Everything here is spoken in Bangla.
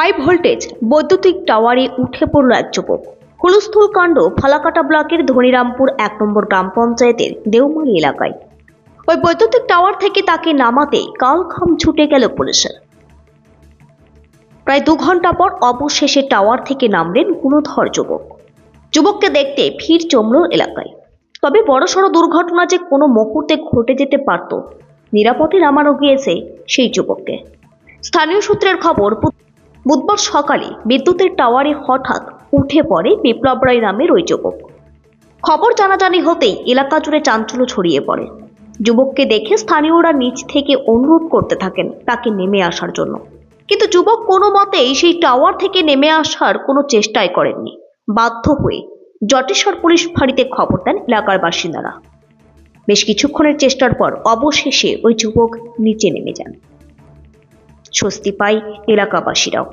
হাই ভোল্টেজ বৈদ্যুতিক টাওয়ারে উঠে পড়ল এক যুবক। হুলস্থুল কাণ্ড ফালাকাটা ব্লকের ধনিরামপুর 1 নম্বর গ্রাম পঞ্চায়েতের দেওমারি এলাকায়। ওই বৈদ্যুতিক টাওয়ার থেকে তাকে নামাতে কালঘাম ছুটে গেল পুলিশের। প্রায় 2 ঘন্টা পর অবশেষে টাওয়ার থেকে নামলেন গুণধর যুবক। যুবককে দেখতে ভিড় জমল এলাকায়। তবে বড়সড় দুর্ঘটনা যে কোনো মুহূর্তে ঘটে যেতে পারত, নিরাপদে নামানো গিয়েছে সেই যুবককে। স্থানীয় সূত্রের খবর, বুধবার সকালে বিদ্যুতের টাওয়ারে হঠাৎ উঠে পড়ে বিপ্লব রায় নামের ওই যুবক। খবর জানাজানি হতেই এলাকা জুড়ে চাঞ্চল্য ছড়িয়ে পড়ে। যুবককে দেখে স্থানীয়রা নিচ থেকে অনুরোধ করতে থাকেন তাকে নেমে আসার জন্য, কিন্তু যুবক কোনো মতেই সেই টাওয়ার থেকে নেমে আসার কোনো চেষ্টাই করেননি। বাধ্য হয়ে জটেশ্বর পুলিশ ফাঁড়িতে খবর দেন এলাকার বাসিন্দারা। বেশ কিছুক্ষণের চেষ্টার পর অবশেষে ওই যুবক নিচে নেমে যান। স্বস্তি পায় এলাকাবাসীরাও।